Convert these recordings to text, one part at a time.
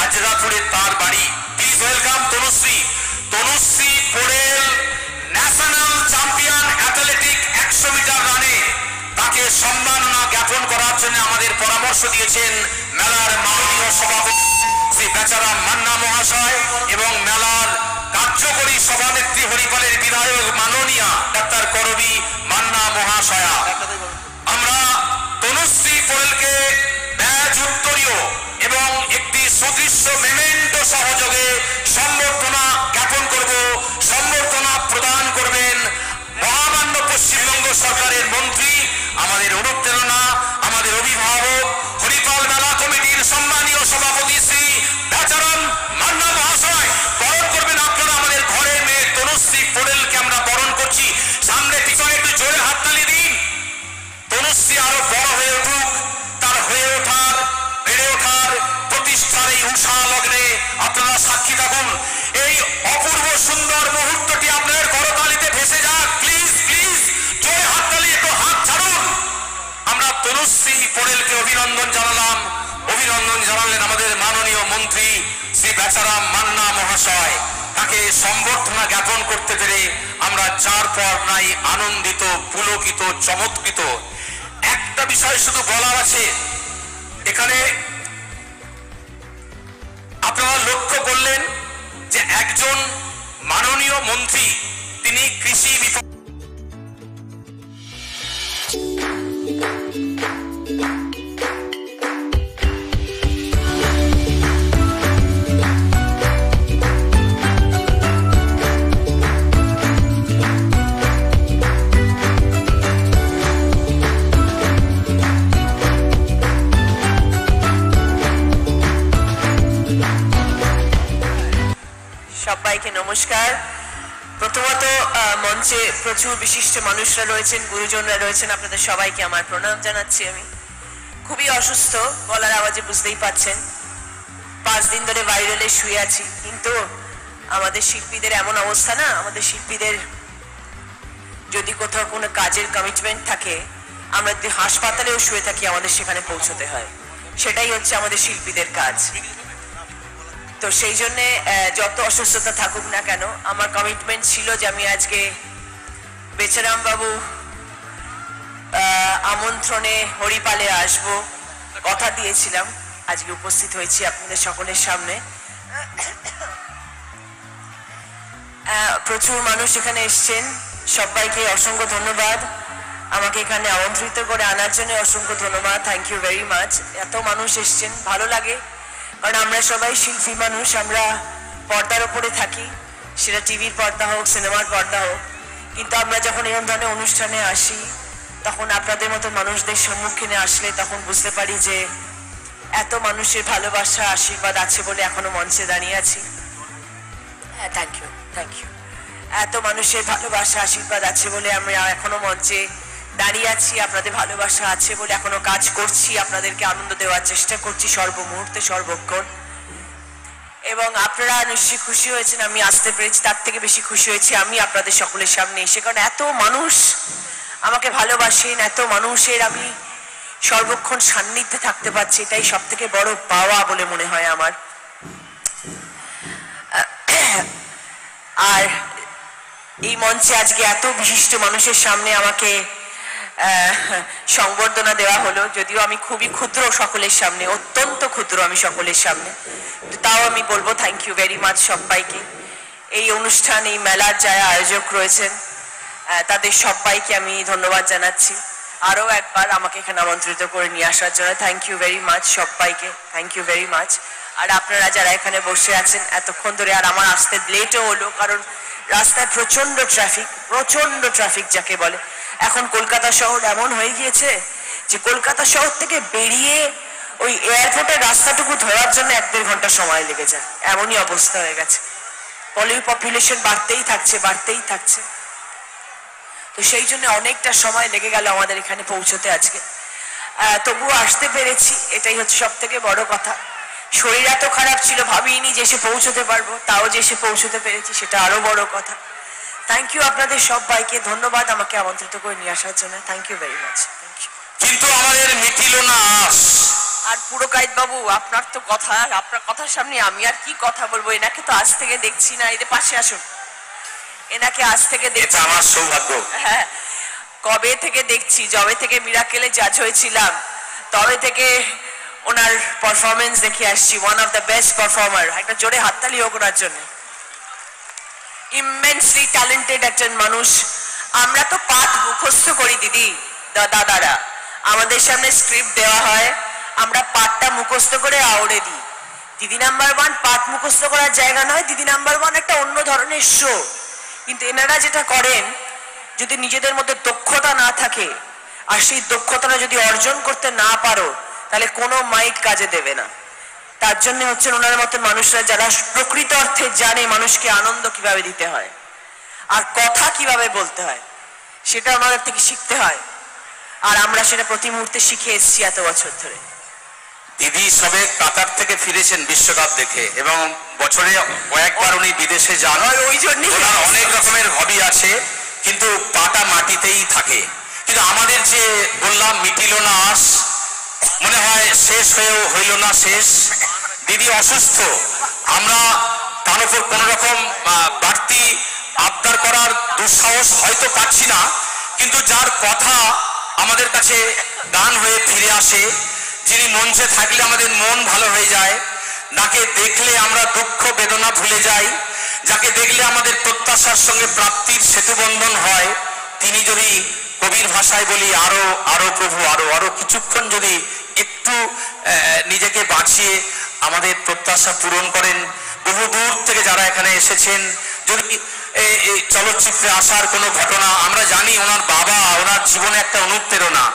হাজরাপুরে তার বাড়ি। Please welcome Tanushree. Tanushree Porel national champion athletic 100 metre রানে, তাকে সম্মাননা জ্ঞাপন করার জন্য আমাদের পরামর্শ দিয়েছেন মেলার মাননীয় সভাপতি শ্রী বেচারাম মান্না মহাশয় এবং মেলার কার্যকরী সভানেত্রী হরিপালের বিধায়ক মাননীয়া ডাক্তার করবী মান্না মহাশয়া। আমরা তনুশ্রী পোড়েলকে ব্যাজ উত্তরীয় এবং একটি সুদৃশ্য মেমেন্টো সহযোগে সম্বর্ধনা জ্ঞাপন করব। সম্বর্ধনা প্রদান করবেন মহামান্য পশ্চিমবঙ্গ সরকারের মন্ত্রী, আমাদের অনুপ্রেরণা, আমাদের অভিভাবক, হরিপাল মেলা কমিটির সম্মানীয় সভাপতি শ্রী বেচারাম মান্না মহাশয়। বরণ করবেন আপনারা আমাদের ঘরের মেয়ে তনুশ্রী পোড়েলকে আমরা বরণ করছি। সামনে পিছনে একটু জোরে হাততালি দিন। তনুশ্রী আরো বড় হয়ে উঠুক, তার হয়ে ওঠার, বেড়ে ওঠার, প্রতিষ্ঠার এই উষা লগ্নে আপনারা সাক্ষী থাকুন। এই অপূর্ব সুন্দর মুহূর্তটি আপনাদের করতালিতে ভেসে যাক। প্লিজ প্লিজ জোরে হাততালি, একটু হাত ছাড়ুন। আমরা তনুশ্রী পোড়েলকে অভিনন্দন জানালাম। অভিনন্দন জানালেন আমাদের মাননীয় মন্ত্রী শ্রী বেচারাম মান্না মহাশয়। তাকে সম্বর্ধনা জ্ঞাপন করতে পেরে আমরা চার পর নাই আনন্দিত, পুলকিত, চমৎকৃত। একটা বিষয় শুধু বলার আছে, এখানে আপনারা লক্ষ্য করলেন যে একজন মাননীয় মন্ত্রী তিনি কৃষি সবাইকে নমস্কার। প্রথমত মঞ্চে প্রচুর বিশিষ্ট মানুষরা রয়েছেন, গুরুজনরা রয়েছেন, আপনাদের সবাইকে আমার প্রণাম জানাচ্ছি। আমি খুবই অসুস্থ, গলার আওয়াজে বুঝতেই পাচ্ছেন। 5 দিন ধরে ভাইরালে শুয়ে আছি, কিন্তু আমাদের শিল্পীদের এমন অবস্থা না, আমাদের শিল্পীদের যদি কোথাও কোনো কাজের কমিটমেন্ট থাকে, আমরা যদি হাসপাতালেও শুয়ে থাকি আমাদের সেখানে পৌঁছতে হয়। সেটাই হচ্ছে আমাদের শিল্পীদের কাজ। তো সেই জন্যে যত অসুস্থতা থাকুক না কেন, আমার কমিটমেন্ট ছিল যে আমি আজকে বেচারাম বাবু আমন্ত্রণে হরিপালে আসব, কথা দিয়েছিলাম। আজকে উপস্থিত হয়েছি আপনাদের সকলের সামনে। প্রচুর মানুষ এখানে এসছেন, সবাইকে অসংখ্য ধন্যবাদ। আমাকে এখানে আমন্ত্রিত করে আনার জন্য অসংখ্য ধন্যবাদ। Thank you very much. এত মানুষ এসছেন, ভালো লাগে, কারণ আমরা সবাই শিল্পী মানুষ। আমরা পর্দার ওপরে থাকি, সেটা টিভির পর্দা হোক, সিনেমার পর্দা হোক, কিন্তু আমরা যখন এরকম ধরনের অনুষ্ঠানে আসি, তখন আপনাদের মতো মানুষদের সম্মুখীনে আসলে তখন বুঝতে পারি যে এত মানুষের ভালোবাসা, আশীর্বাদ আছে বলে এখনো মঞ্চে দাঁড়িয়ে আছি। হ্যাঁ, থ্যাংক ইউ, থ্যাংক ইউ। এত মানুষের ভালোবাসা, আশীর্বাদ আছে বলে আমরা এখনো মঞ্চে দাঁড়িয়ে আছি। আপনাদের ভালোবাসা আছে বলে এখনো কাজ করছি, আপনাদেরকে আনন্দ দেওয়ার চেষ্টা করছি সর্বমুহূর্তে, সর্বক্ষণ। এবং আপনারা নিশ্চয়ই খুশি হয়েছেন আমি আসতে পেরেছি। তার থেকে বেশি খুশি হয়েছি আমি আপনাদের সকলের সামনে এসে, কারণ এত মানুষ আমাকে ভালোবাসেন, এত মানুষের আমি সর্বক্ষণ সান্নিধ্যে থাকতে পারছি, এটাই সব থেকে বড় পাওয়া বলে মনে হয় আমার। আর এই মঞ্চে আজকে এত বিশিষ্ট মানুষের সামনে আমাকে সংবর্ধনা দেওয়া হলো, যদিও আমি খুবই ক্ষুদ্র সকলের সামনে, অত্যন্ত ক্ষুদ্র আমি সকলের সামনে, তাও আমি বলবো থ্যাংক ইউ ভেরি মাচ সবাইকে। এই অনুষ্ঠান, এই মেলার যারা আয়োজক রয়েছেন তাদের সবাইকে আমি ধন্যবাদ জানাচ্ছি। আরও একবার আমাকে এখানে আমন্ত্রিত করে নিয়ে আসার জন্য থ্যাংক ইউ ভেরি মাচ সবাইকে, থ্যাংক ইউ ভেরি মাচ। আর আপনারা যারা এখানে বসে আছেন এতক্ষণ ধরে, আর আমার আসতে লেটও হলো কারণ রাস্তায় প্রচন্ড ট্রাফিক যাকে বলে। এখন কলকাতা শহর এমন হয়ে গিয়েছে যে কলকাতা শহর থেকে বেরিয়ে ওই এয়ারপোর্টের রাস্তাটুকু ধরার জন্য 1-1.5 ঘন্টা সময় লেগে যায়, এমনই অবস্থা হয়ে গেছে। পপুলেশন বাড়তেই থাকছে। তো সেই জন্য অনেকটা সময় লেগে গেল আমাদের এখানে পৌঁছতে আজকে। তবুও আসতে পেরেছি, এটাই হচ্ছে সব থেকে বড় কথা। শরীর এত খারাপ ছিল, ভাবিনি যে এসে পৌঁছতে পারবো, তাও যে এসে পৌঁছতে পেরেছি সেটা আরো বড় কথা। থ্যাংক ইউ আপনাদের সবাইকে, ধন্যবাদ আমাকে আমন্ত্রিত করে নিয়ে আসার জন্য। Thank you very much. কিন্তু আমাদের মিটিল না আস, আর পুরকাইত বাবু, আপনার তো কথা, আপনার কথার সামনে আমি আর কি কথা বলবো। এনাকে তো আজ থেকে দেখছি না, এদের পাশে আসুন। এনাকে আজ থেকে দেখছি, আমার সৌভাগ্য। হ্যাঁ, কবে থেকে দেখছি, যবে থেকে মিরাকেলে জাজ হয়েছিলাম তবে থেকে ওনার পারফরমেন্স দেখে আসছি। One of the best performer. একটা জোরে হাততালি হোক ওনার জন্য। ইমেন্সলি ট্যালেন্টেড একজন মানুষ। আমরা তো পাঠ মুখস্থ করি দিদি, দাদারা আমাদের সামনে স্ক্রিপ্ট দেওয়া হয়, আমরা পাঠটা মুখস্থ করে আওড়ে দিই। দিদি নাম্বার ওয়ান পাঠ মুখস্থ করার জায়গা নয়, দিদি নাম্বার ওয়ান একটা অন্য ধরনের শো। কিন্তু এনারা যেটা করেন, যদি নিজেদের মধ্যে দক্ষতা না থাকে আর সেই দক্ষতাটা যদি অর্জন করতে না পারো, তাহলে কোনো মাইক কাজে দেবে না। তার জন্য হচ্ছেন ওনার মতন মানুষরা যারা প্রকৃত অর্থে জানে মানুষকে আনন্দ কিভাবে দিতে হয় আর কথা কিভাবে বলতে হয়, সেটা ওনাদের থেকে শিখতে হয়। আর আমরা সেটা প্রতি মুহূর্তে শিখে এসেছি এত বছর ধরে। দিদি সবে কাতার থেকে ফিরেছেন বিশ্বকাপ দেখে, এবং বছরে কয়েকবার উনি বিদেশে যান। ওই জন্যই ওনার অনেক রকমের হবি আছে, কিন্তু পাটা মাটিতেই থাকে। কিন্তু আমাদের যে বললাম মিটিল না আস, মনে হয় শেষ হয়েও হইল না শেষ। দিদি অসুস্থ, আমরা তার উপর কোন রকম বাড়তি আবদার করার দুঃসাহস হয়তো পাচ্ছি না, কিন্তু যার কথা আমাদের কাছে গান হয়ে ফিরে আসে, যিনি মঞ্চে থাকলে আমাদের মন ভালো হয়ে যায়, যাকে দেখলে আমরা দুঃখ বেদনা ভুলে যাই, যাকে দেখলে আমাদের প্রত্যাশার সঙ্গে প্রাপ্তির সেতুবন্ধন হয়, তিনি যদি কবির ভাষায় বলি আরো আরো প্রভু আরো আরো কিছুক্ষণ যদি একটু নিজেকে বাঁচিয়ে আমাদের প্রত্যাশা পূরণ করেন। বহু দূর থেকে যারা এখানে এসেছেন, যদি এই চলচ্চিত্রে আসার কোনো ঘটনা, আমরা জানি ওনার বাবা ওনার জীবনে একটা অনুপ্রেরণা,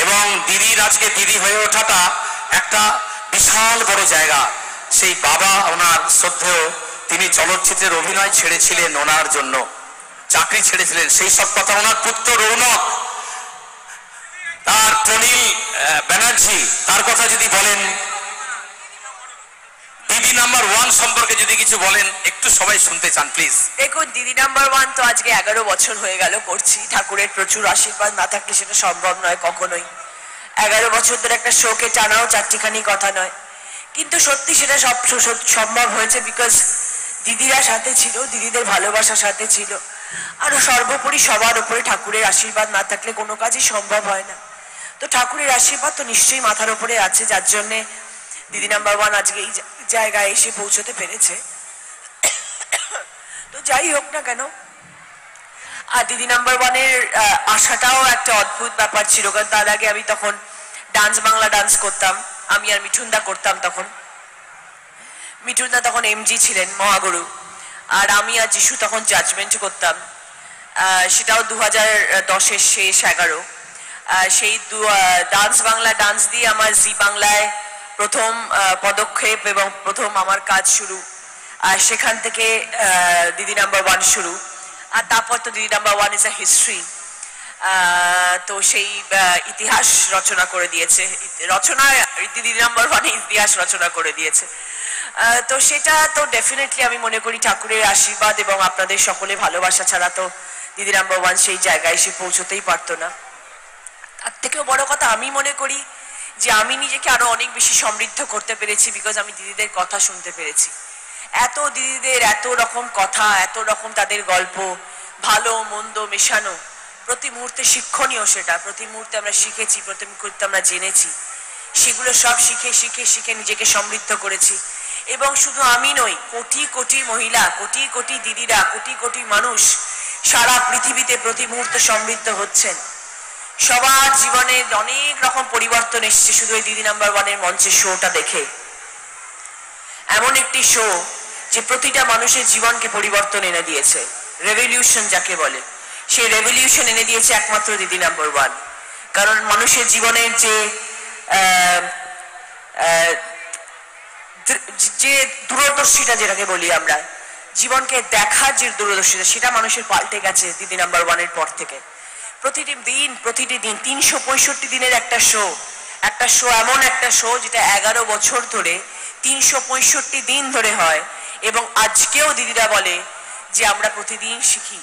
এবং দিদির আজকে দিদি হয়ে ওঠাটা একটা বিশাল বড় জায়গা। সেই বাবা ওনার শ্রদ্ধেয়, তিনি চলচ্চিত্রের অভিনয় ছেড়েছিলেন ওনার জন্য, চাকরি ছেড়েছিলেন, সেই সব কথা ওনার পুত্র রৌনক, তার প্রনীল ব্যানার্জি, তার কথা যদি বলেন, দিদি নাম্বার ওয়ান সম্পর্কে যদি কিছু বলেন, একটু সবাই শুনতে চান প্লিজ। দেখুন, দিদি নাম্বার ওয়ান তো আজকে 11 বছর হয়ে গেল করছি। ঠাকুরের প্রচুর আশীর্বাদ না থাকলে সেটা সম্ভব নয় কখনোই। 11 বছর ধরে একটা শোকে টানাও চারটিখানি কথা নয়, কিন্তু সত্যি সেটা সব সম্ভব হয়েছে বিকজ দিদিরা সাথে ছিল, দিদিদের ভালোবাসা সাথে ছিল। আর সর্বোপরি সবার উপরে ঠাকুরের আশীর্বাদ না থাকলে কোনো কাজই সম্ভব হয় না। তো ঠাকুরের আশীর্বাদ তো নিশ্চয়ই মাথার উপরে আছে, যার জন্যে দিদি নাম্বার ওয়ান আজকে এই জায়গায় এসে পৌঁছতে পেরেছে। তো যাই হোক না কেন, আর দিদি নাম্বার ওয়ানের আশাটাও একটা অদ্ভুত ব্যাপার ছিল, কারণ তার আগে আমি তখন ডান্স বাংলা ডান্স করতাম, আমি আর মিঠুনদা করতাম তখন। মিঠুনদা তখন এমজি ছিলেন, মহাগুরু, আর আমি আর যিশু তখন জাজমেন্ট করতাম। সেটাও 2010-এর শেষ 11। সেই ডান্স বাংলা ডান্স দিয়ে আমার জি বাংলায় প্রথম পদক্ষেপ এবং প্রথম আমার কাজ শুরু। আর সেখান থেকে দিদি নাম্বার ওয়ান শুরু। আর তারপর তো দিদি number one is a history. তো সেই ইতিহাস রচনা করে দিয়েছে, দিদি নাম্বার ওয়ানে ইতিহাস রচনা করে দিয়েছে। তো সেটা তো ডেফিনেটলি আমি মনে করি ঠাকুরের আশীর্বাদ এবং আপনাদের সকলে ভালোবাসা ছাড়া তো দিদি নাম্বার ওয়ান সেই জায়গায় এসে পৌঁছতেই পারতো না। তার থেকেও বড় কথা আমি মনে করি যে আমি নিজেকে আরো অনেক বেশি সমৃদ্ধ করতে পেরেছি বিকজ আমি দিদিদের কথা শুনতে পেরেছি। এত দিদিদের এত রকম কথা, এত রকম তাদের গল্প, ভালো মন্দ মেশানো, প্রতি মুহূর্তে শিক্ষণীয়। সেটা প্রতি মুহূর্তে আমরা শিখেছি, প্রতি মুহূর্তে আমরা জেনেছি, সেগুলো সব শিখে শিখে শিখে নিজেকে সমৃদ্ধ করেছি। এবং শুধু আমি নই, কোটি কোটি মহিলা, কোটি কোটি দিদিরা, কোটি কোটি মানুষ সারা পৃথিবীতে প্রতি মুহূর্তে সমৃদ্ধ হচ্ছেন। সবার জীবনে অনেক রকম পরিবর্তন এসছে শুধু এই দিদি নাম্বার ওয়ানের মঞ্চের শোটা দেখে। এমন একটি শো যে প্রতিটা মানুষের জীবনকে পরিবর্তন এনে দিয়েছে, রেভলিউশন যাকে বলে, সেই রেভলিউশন এনে দিয়েছে একমাত্র দিদি নাম্বার ওয়ান। কারণ মানুষের জীবনের যে দূরদর্শিতা যেটাকে বলি আমরা, জীবনকে দেখার যে দূরদর্শিতা, সেটা মানুষের পাল্টে গেছে দিদি নাম্বার ওয়ানের পর থেকে। প্রতিটি দিন 365 দিনের একটা শো, এমন একটা শো যেটা 11 বছর ধরে 365 দিন ধরে হয়। এবং আজকেও দিদিরা বলে যে আমরা প্রতিদিন শিখি।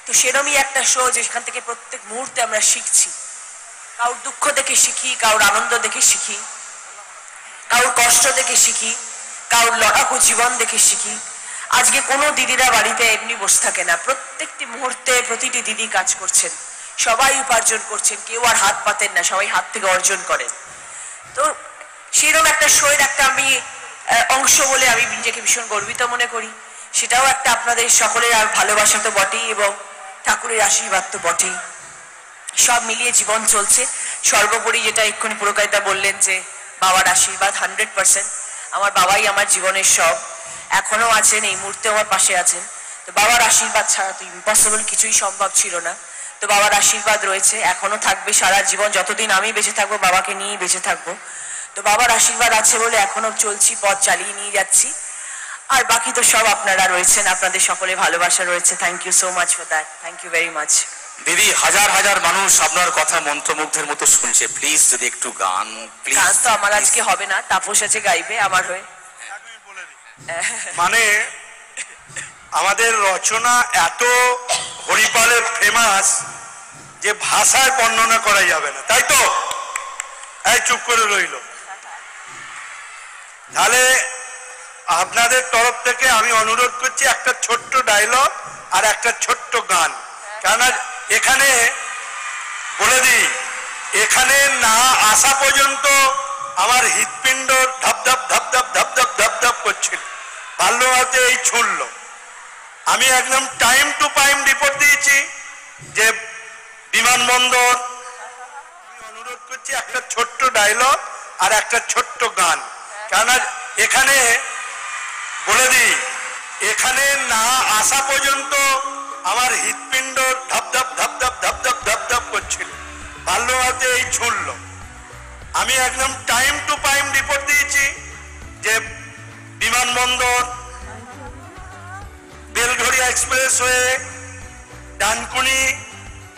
তো সেরকমই একটা শো যেখান থেকে প্রত্যেক মুহূর্তে আমরা শিখছি, কারোর দুঃখ দেখে শিখি, কারোর আনন্দ দেখে শিখি। কারোর কষ্ট দেখে শিখি, কারোর লড়াকু জীবন দেখে শিখি। আজকে কোনো দিদিরা বাড়িতে এমনি বসে থাকে না, প্রত্যেকটি মুহূর্তে প্রতিটি দিদি কাজ করছেন, সবাই উপার্জন করছেন, কেউ আর হাত পাতেন না, সবাই হাত থেকে অর্জন করেন। তো সেরকম একটা শোয়ের একটা আমি অংশ বলে আমি নিজেকে ভীষণ গর্বিত মনে করি। সেটাও একটা আপনাদের সকলের আর ভালোবাসা তো বটেই, এবং ঠাকুরের আশীর্বাদ তো বটেই। সব মিলিয়ে জীবন চলছে। সর্বোপরি যেটা এক্ষুনি পুরকাইতা বললেন যে বাবার আশীর্বাদ 100%। আমার বাবাই আমার জীবনের সব, এখনো আছেন, এই মুহূর্তে আমার পাশে আছেন। তো বাবার আশীর্বাদ ছাড়া তো ইম্পসিবল, কিছুই সম্ভব ছিল না। তো বাবার আশীর্বাদ রয়েছে, এখনো থাকবে সারা জীবন, যতদিন আমি বেঁচে থাকবো বাবাকে নিয়েই বেঁচে থাকবো। তো বাবার আশীর্বাদ আছে বলে এখনো চলছি, পথ চালিয়ে নিয়ে যাচ্ছি। আর বাকি তো সব আপনারা রয়েছেন, আপনাদের সকলে ভালোবাসা রয়েছে। Thank you so much for that, thank you very much. দিদি, হাজার হাজার মানুষ আপনার কথা মন্ত্রমুগ্ধের মতো শুনছে, প্লিজ যদি একটু গান। গান তো আমার আজকে হবে না, তাপস আছে গাইবে আমার হয়ে। মানে আমাদের রচনা এত হরিপালের ফেমাস যে ভাষায় বর্ণনা করা যাবে না, তাই তো? এই চুপ করে রইল। তাহলে আপনাদের তরফ থেকে আমি অনুরোধ করছি একটা ছোট্ট ডায়লগ আর একটা ছোট্ট গান। কেননা এখানে বলে দিই, এখানে না আসা পর্যন্ত আমার হৃৎপিণ্ড ধাপধাপ ধাপধাপ ধাপধাপ ধাপধাপ করছিল, ভালো হাতে এই ছুঁড়ল। আমি একদম টাইম টু টাইম রিপোর্ট দিয়েছি যে বিমানবন্দর। আমি অনুরোধ করছি একটা ছোট্ট ডায়লগ আর একটা ছোট্ট গান। কেননা এখানে বলে দিই, এখানে না আসা পর্যন্ত আমার হৃৎপিণ্ড ধাপধাপ ধাপধাপ ধাপধাপ ধাপধাপ করছিল, ভালো হাতে এই ছুঁড়ল। আমি একদম টাইম টু টাইম রিপোর্ট দিয়েছি যে বিমানবন্দর, বেলঘড়িয়া এক্সপ্রেস হয়ে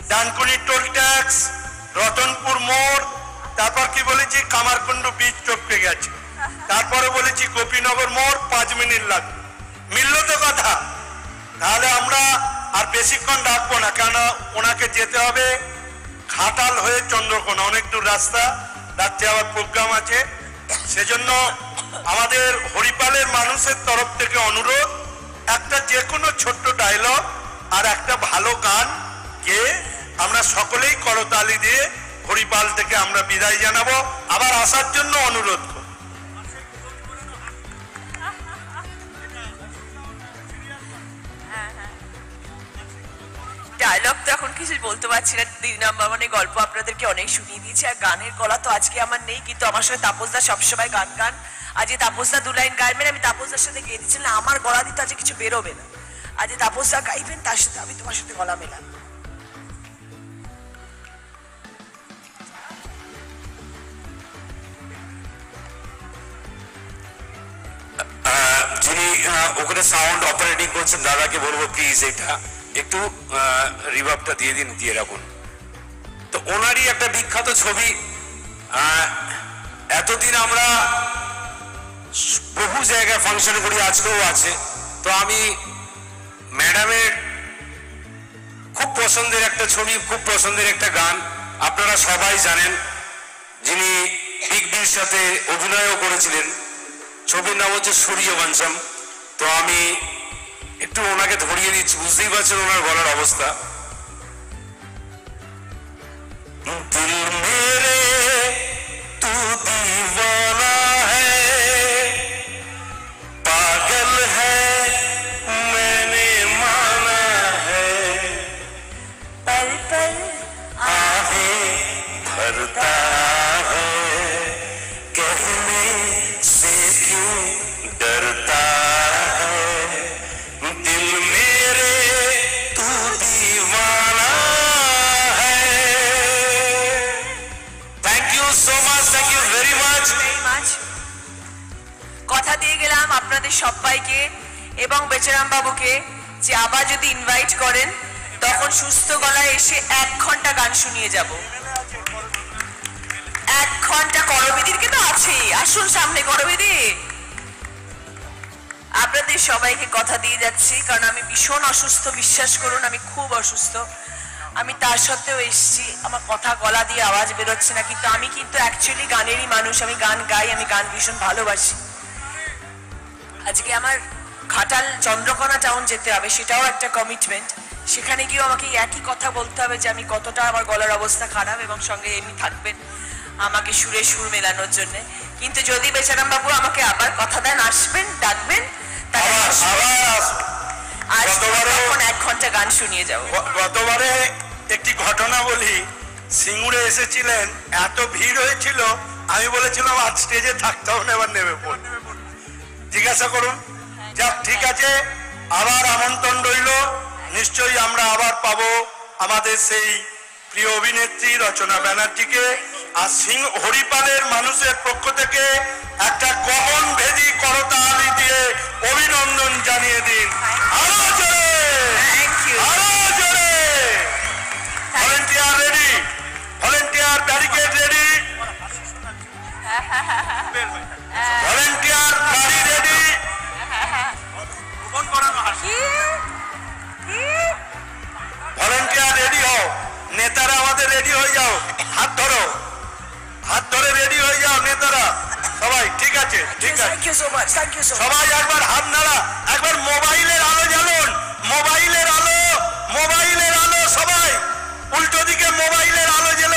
ডানকুনি টোল ট্যাক্স, রতনপুর মোড়, তারপর কি বলেছি কামারকুন্ডু বীচ টপকে গেছে, তারপরে বলেছি গোপীনগর মোড় 5 মিনিট লাগবে। মিলল তো কথা? তাহলে আমরা আর বেশিক্ষণ রাখবো না, কেন ওনাকে যেতে হবে ঘাটাল হয়ে চন্দ্রকোনা, অনেক দূর রাস্তা, রাত্রে আবার প্রোগ্রাম আছে। সেজন্য আমাদের হরিপালের মানুষের তরফ থেকে অনুরোধ, একটা যে কোনো ছোট্ট ডায়লগ আর একটা ভালো গান গেয়ে আমরা সকলেই করতালি দিয়ে হরিপাল থেকে আমরা বিদায় জানাবো। আবার আসার জন্য অনুরোধ করব। ডায়লগ তো এখন কিছু বলতে পারছি না, 2 নাম্বার মানে গল্প আপনাদেরকে অনেক শুনিয়ে দিয়েছি। আর গানের গলা তো আজকে আমার নেই, কিন্তু আমার সাথে তাপসদা সবসময় গান। আজকে তাপসদা 2 লাইন গাইবেন, আমি তাপসদার সাথে গেয়ে দিচ্ছিলাম, আমার গলা দিতে আজকে কিছু বেরোবে না। আজকে তাপসদা গাইবেন, তার সাথে আমি তোমার সাথে গলা মেলাম। যিনি ওখানে সাউন্ড অপারেটিং করছেন দাদাকে বলবো প্লিজ এটা একটু রিভার্বটা দিয়ে দিন, দিয়ে রাখুন। তো ওনারই একটা বিখ্যাত ছবি, এতদিন আমরা বহু জায়গায় ফাংশন করি, আজকেও আছে। তো আমি ম্যাডামের খুব পছন্দের একটা ছবি, খুব পছন্দের একটা গান, আপনারা সবাই জানেন, যিনি বিগ বির সাথে অভিনয়ও করেছিলেন। ছবির নাম হচ্ছে সূর্যবংশম। তো আমি একটু ওনাকে ধরিয়ে দিচ্ছি, বুঝতেই পারছেন ওনার গলার অবস্থা। দিল মেরে তু দিওয়ানা হ্যায়, পাগল হ্যায় मैंने माना है, पल पल आहें भरता है, कहने से क्यों डरता है, दिल मेरे तू दीवाना है। Thank you so much, thank you very much. কথা দিয়ে গেলাম আপনাদের সবাইকে এবং বেচারাম বাবুকে যে আবার যদি ইনভাইট করেন তখন সুস্থ গলায় এসে 1 ঘন্টা গান শুনিয়ে যাব। 1 ঘন্টা করবিদিরকে তো আছেই, আসুন সামনে করবিদি। আপনাদের সবাইকে কথা দিয়ে যাচ্ছি, কারণ আমি ভীষণ অসুস্থ, বিশ্বাস করুন আমি খুব অসুস্থ। আমি তার সত্ত্বেও এসেছি, আমার কথা গলা দিয়ে আওয়াজ বেরোচ্ছে না, কিন্তু আমি কিন্তু অ্যাকচুয়ালি গানেরই মানুষ, আমি গান গাই, আমি গান ভীষণ ভালোবাসি। আজকে আমার ঘাটাল চন্দ্রকোনা টাউন যেতে হবে, সেটাও একটা কমিটমেন্ট। সেখানে গিয়েও আমাকে এই একই কথা বলতে হবে যে আমি কতটা আমার গলার অবস্থা খারাপ, এবং সঙ্গে এমনি থাকবেন আমাকে সুরে সুর মেলানোর জন্য। কিন্তু যদি বেচারাম বাবু আমাকে আবার কথা দেন আসবেন, ডাকবেন, তাহলে তখন 1 ঘন্টা গান শুনিয়ে যাবো। গতবারে একটি ঘটনা বলি, সিঙ্গুরে এসেছিলেন, এত ভিড় হয়েছিল, আমি বলেছিলাম আজ স্টেজে থাকতেও না, এবার নেমে পড়ুন, জিজ্ঞাসা করুন। যাক, ঠিক আছে, আবার আমন্ত্রণ রইল, নিশ্চয়ই আমরা আবার পাবো আমাদের সেই প্রিয় অভিনেত্রী রচনা ব্যানার্জিকে। আর হরিপালের মানুষের পক্ষ থেকে একটা গগনভেদী করতালি দিয়ে অভিনন্দন জানিয়ে দিন। আরো জোরে, আরো জোরে। Volunteer ready, volunteer barricade ready, volunteer গাড়ি রেডি, ভলেন্টিয়ার রেডি হও, নেতারা আমাদের রেডি হয়ে যাও, হাত ধরো, হাত ধরে রেডি হয়ে যাও নেতারা সবাই। ঠিক আছে, ঠিক আছে, thank you so much, thank you so much. সবাই একবার হাত নাড়া, একবার মোবাইলের আলো জ্বালুন, মোবাইলের আলো, মোবাইলের আলো, সবাই উল্টো দিকে মোবাইলের আলো জ্বালুন।